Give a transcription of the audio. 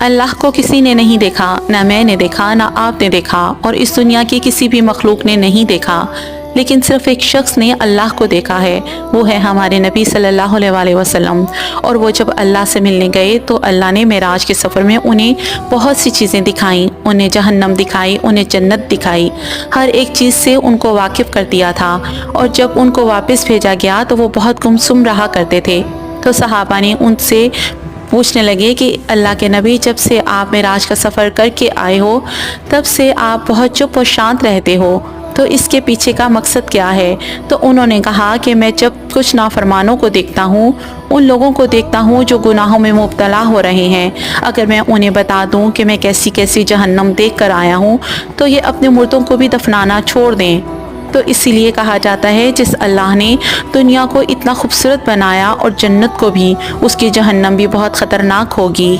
अल्लाह को किसी ने नहीं देखा, ना मैंने देखा, ना आपने देखा, और इस दुनिया की किसी भी मखलूक ने नहीं देखा, लेकिन सिर्फ एक शख्स ने अल्लाह को देखा है, वो है हमारे नबी सल्लल्लाहु अलैहि वसल्लम। और वो जब अल्लाह से मिलने गए तो अल्लाह ने मेराज के सफ़र में उन्हें बहुत सी चीज़ें दिखाईं, उन्हें जहन्नम दिखाई, उन्हें जन्नत दिखाई, हर एक चीज़ से उनको वाकिफ़ कर दिया था। और जब उनको वापस भेजा गया तो वो बहुत गुमसुम रहा करते थे। तो सहाबा ने उनसे पूछने लगे कि अल्लाह के नबी, जब से आप मेराज का सफ़र करके आए हो तब से आप बहुत चुप और शांत रहते हो, तो इसके पीछे का मकसद क्या है? तो उन्होंने कहा कि मैं जब कुछ नाफरमानों को देखता हूँ, उन लोगों को देखता हूँ जो गुनाहों में मुब्तला हो रहे हैं, अगर मैं उन्हें बता दूँ कि मैं कैसी कैसी जहन्नम देख कर आया हूँ तो ये अपने मुर्दों को भी दफनाना छोड़ दें। तो इसीलिए कहा जाता है जिस अल्लाह ने दुनिया को इतना खूबसूरत बनाया और जन्नत को भी, उसकी जहन्नम भी बहुत ख़तरनाक होगी।